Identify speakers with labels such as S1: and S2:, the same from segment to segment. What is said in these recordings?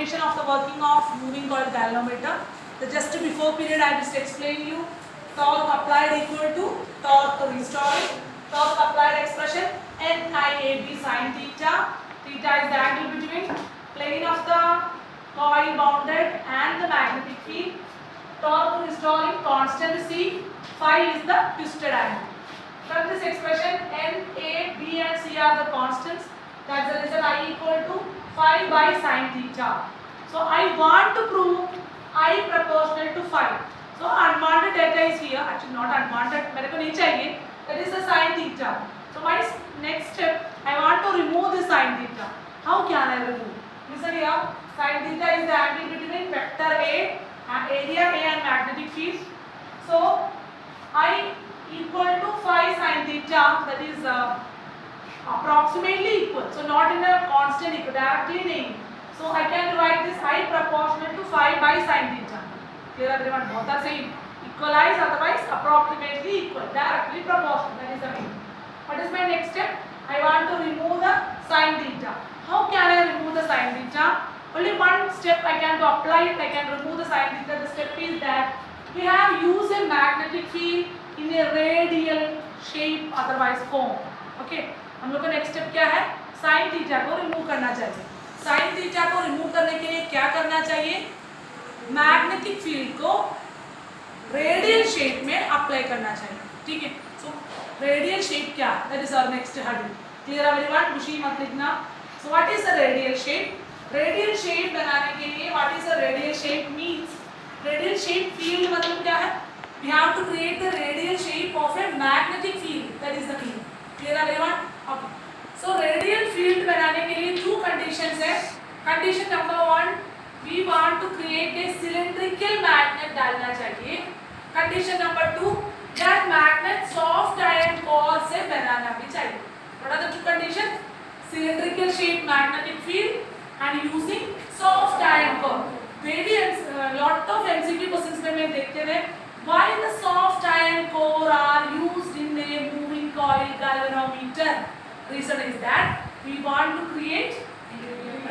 S1: approximation of the working of moving coil galvanometer. The just before period I just explained you torque applied equal to torque restoring. Torque applied expression NIAB sin theta. Theta is the angle between plane of the coil bounded and the magnetic field. Torque restoring constant C. Phi is the twisted angle. From this expression N, A, B and C are the constants. That's the reason I equal to phi by sin theta. So I want to prove I proportional to phi. So unwanted data is here. Actually not unwanted. मेरे को नहीं चाहिए. That is the sin theta. So my next step, I want to remove the sin theta. How can I remove? Listen here. Sin theta is the angle between vector A, area A and magnetic field. So I equal to phi sin theta. That is approximately equal. So not in a constant equal, directly named. So I can write this I proportional to phi by sin theta. Clear everyone? Both are same. Equalize, otherwise approximately equal, directly proportional. That is the meaning. What is my next step? I want to remove the sin theta. How can I remove the sin theta? Only one step I can to apply it. I can remove the sin theta. The step is that we have used a magnetic field in a radial shape, otherwise form. Okay. हम लोग का next step क्या है? Sine theta को remove करना चाहिए. Sine theta को remove करने के लिए क्या करना चाहिए? मैग्नेटिक फील्ड को रेडियल शेप में अप्लाई करना चाहिए. ठीक है. सो रेडियल शेप क्या है? That is our next hurdle. Clear everyone? खुशी मत लिखना. So what is the radial shape? Radial shape बनाने के लिए what is the radial shape means? Radial shape field मतलब क्या है? We have to create the radial shape of a magnetic field. That is the meaning. Clear everyone? Okay. So radial field बनाने के लिए two conditions है. Condition number 1, we want to create a cylindrical magnet डालना चाहिए. Condition number 2, that magnet soft iron core से बनाना भी चाहिए. What are the two conditions? Cylindrical shape magnetic field and using soft iron core. Very lot of MCQ questions में मैं देखते रहे. Why the soft iron core are used in a moving coil galvanometer? Reason is that we want to create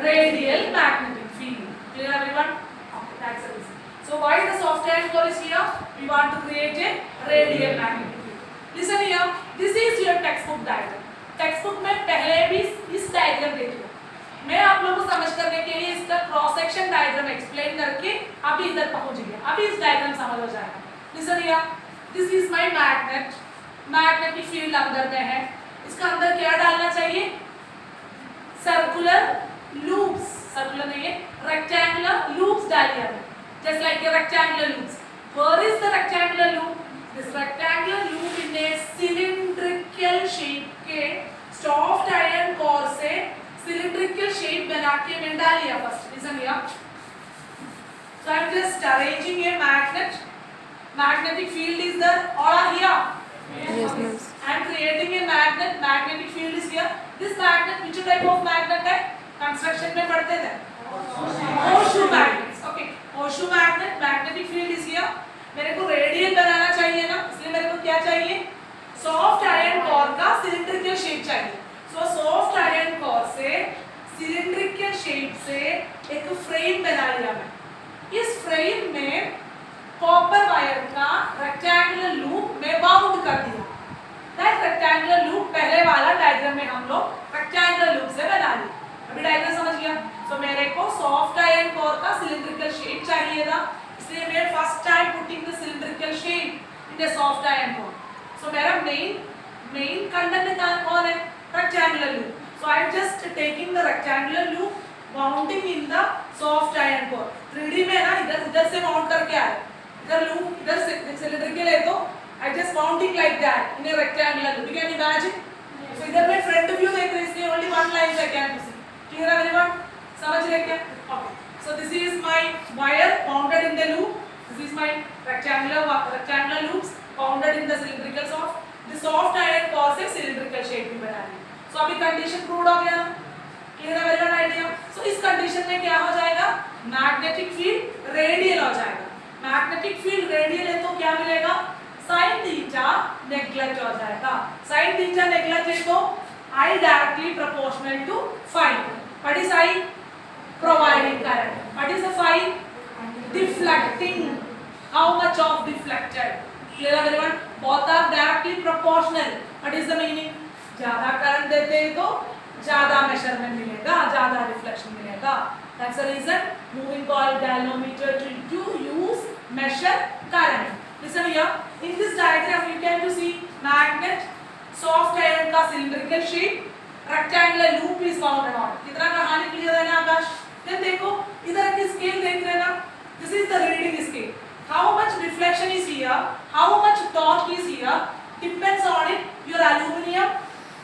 S1: radial magnetic field. Clear everyone? Okay, that's the reason. So why the soft iron core is here? We want to create a radial magnetic field. Listen here. This is your textbook diagram. Textbook में पहले भी इस diagram देखिए. मैं आप लोगों को समझ करने के लिए इसका क्रॉस सेक्शन डायग्राम एक्सप्लेन करके अभी इधर पहुंच गया. अभी इस डायग्राम समझ हो जाएगा. Listen here. This is my magnet. Magnetic field अंदर में है. इसका अंदर क्या डालना चाहिए? Circular loops. सर्कुलर नहीं है, रेक्टेंगुलर लूप्स डालिए. Just like a rectangular loops. Where is the rectangular loop? This rectangular loop in a cylindrical shape के सॉफ्ट आयरन कोर से सिलिंड्रिकल शेप बना के मैं डालिए first. Listen here. So I am just arranging a magnet. Magnetic field is there. All are here.
S2: Yes, miss.
S1: I am creating a magnet. Magnetic field is here. This magnet, which type of magnet है? Construction में पढ़ते थे. Horseshoe magnets. Okay. Horseshoe magnet. Magnetic field is here. मेरे को radial बनाना चाहिए ना, इसलिए मेरे को क्या चाहिए? Soft iron core का cylindrical shape चाहिए. So soft iron core से cylindrical shape से एक frame बना लिया मैं. इस frame में कॉपर वायर का रेक्टेंगुलर लूप में बाउंड कर दिया. दैट रेक्टेंगुलर लूप पहले वाला डायग्राम में हम लोग रेक्टेंगुलर लूप से बना ली. अभी डायग्राम समझ गया? सो मेरे को सॉफ्ट आयरन कोर का सिलिंड्रिकल शेप चाहिए था, इसलिए मैं first time putting the cylindrical shape in the soft iron core. So मेरा मेन कंडक्टर कौन है? Rectangular loop. So I am just taking the rectangular loop bounding in the soft iron core. 3D में ना इधर से bound करके आए. इधर लूप इधर से सिलिंड्रिकल है तो I just mounting like that in a rectangular loop. You can imagine. So इधर मैं फ्रंट व्यू देख रही हूँ, इसलिए only one line I can see. Clear everyone? समझ रहे क्या? Okay. So this is my wire mounted in the loop. This is my rectangular loops mounted in the cylindrical soft. The soft iron core से cylindrical shape भी बना ली. So अभी condition proved हो गया ना? Clear everyone idea? So इस condition में क्या हो जाएगा? Magnetic field radial हो जाएगा. Magnetic field radial है तो क्या मिलेगा? Sin theta neglect हो जाएगा. Sin theta neglect है तो I directly proportional to phi. What is I? Providing current. deflecting. How much of deflected? Clear everyone? Both are directly proportional. What is the meaning? ज़्यादा current देते हैं तो ज़्यादा measurement मिलेगा, ज़्यादा रिफ्लेक्शन मिलेगा. That's the reason moving coil galvanometer to use measure current. Listen here. In this diagram, you can to see magnet, soft iron का cylindrical shape, rectangular loop is found on. कितना कहानी clear है ना आकाश? Then देखो इधर की scale देख रहे ना? This is the reading scale. How much reflection is here? How much torque is here? Depends on it. Your aluminum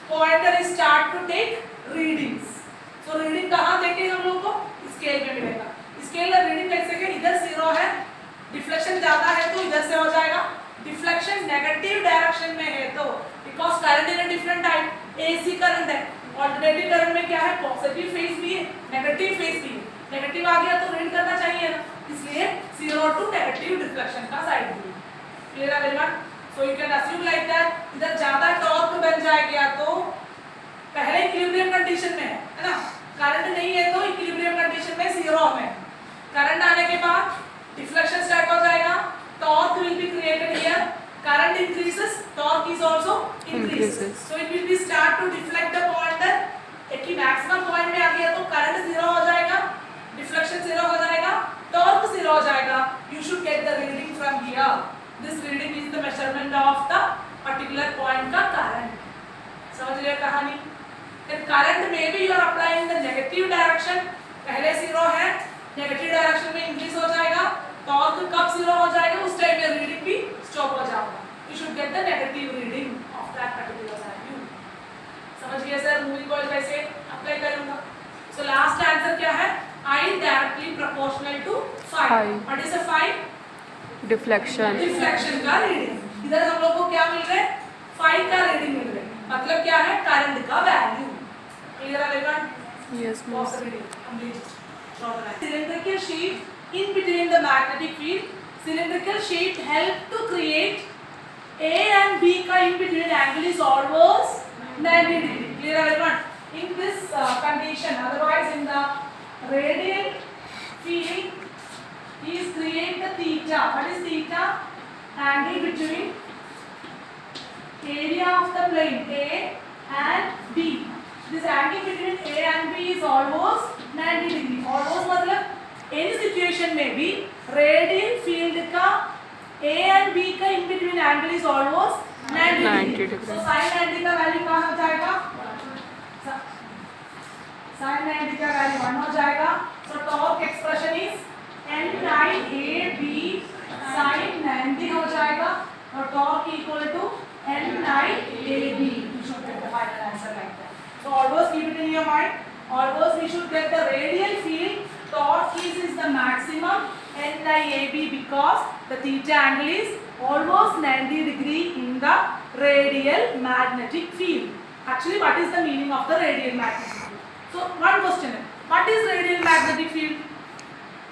S1: pointer is start to take readings. So reading कहाँ देखेंगे हम लोग को? स्केल में मिलेगा. स्केल में रीडिंग देख सके इधर 0 है. डिफ्लेक्शन ज़्यादा है तो इधर से हो जाएगा. डिफ्लेक्शन नेगेटिव डायरेक्शन में है तो because current in different type AC current है. ऑल्टरनेटिव करंट में क्या है? पॉजिटिव फेज भी है, नेगेटिव फेज भी है. नेगेटिव आ गया तो रीड करना चाहिए ना, इसलिए 0 टू नेगेटिव डिफ्लेक्शन का साइड भी. क्लियर है everyone? So you can assume like that इधर ज्यादा टॉर्क बन जाएगा तो पहले इक्विलिब्रियम कंडीशन में है ना, करंट नहीं है तो इक्विलिब्रियम कंडीशन में 0 में. करंट आने के बाद डिफ्लेक्शन स्टार्ट हो जाएगा, torque will be created here. Current increases, torque is also increases. So it will be start to deflect the pointer. एक ही मैक्सिमम पॉइंट में आ गया तो करंट 0 हो जाएगा, डिफ्लेक्शन 0 हो जाएगा, टॉर्क 0 हो जाएगा. You should get the reading from here. This reading is the measurement of the particular point का करंट. समझ लिया कहानी? then current may be you are applying the negative direction. पहले 0 है, नेगेटिव डायरेक्शन में इंक्रीज हो जाएगा, टॉर्क कब 0 हो जाएगा उस टाइम में रीडिंग भी स्टॉप हो जाएगा. You should get the negative reading of that particular value. समझ गए सर? मूविंग कॉइल कैसे अप्लाई करूंगा? सो लास्ट आंसर क्या है? I directly proportional to phi. What is a phi?
S2: Deflection.
S1: Deflection का रीडिंग. इधर हम लोग को क्या मिल रहा है? phi का रीडिंग मिल रहा है. मतलब क्या है? करंट का वैल्यू. क्लियर है everyone?
S2: Yes miss.
S1: Cylindrical shape in between the magnetic field. Cylindrical shape help to create A and B का in between angle is almost 90 degree. Clear है everyone? In this condition, otherwise in the radial field is create the theta. What is theta? Angle between area of the plane A and B. This angle between A and B is almost 90 degree. Almost मतलब any situation में भी radial field का A and B का in between angle is almost 90 degree. So sin 90 का value कहाँ हो जाएगा? sin 90 का वैल्यू 1 हो जाएगा. So torque expression is N9AB sin 90 हो जाएगा और torque equal to N9AB. You should get the final answer like that. So always keep it in your mind. Always we should get the radial field. Torque is the maximum N9AB because the theta angle is almost 90 degree in the radial magnetic field. Actually, what is the meaning of the radial magnetic field? So one question is, what is radial magnetic field?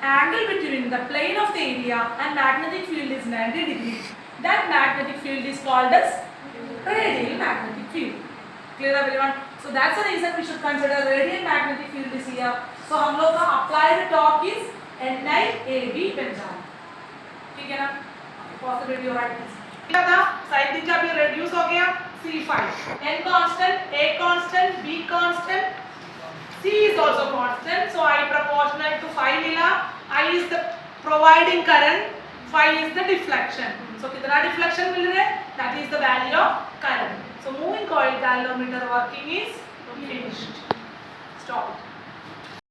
S1: Angle between the plane of the area and magnetic field is 90 degree. That magnetic field is called as radial magnetic field. Clear everyone? So that's the reason we should consider radial magnetic field is here. So हम लोग का applied torque is N9AB बन जाए. ठीक है ना? Possibility हो रहा है. क्या था? Sin theta भी reduce हो गया. C5. N constant, A constant, B constant. C is also constant. So I proportional to phi मिला. I is the providing current. Phi is the deflection. So कितना deflection मिल रहा है? That is the value of current. So moving coil galvanometer working is finished. Stop it.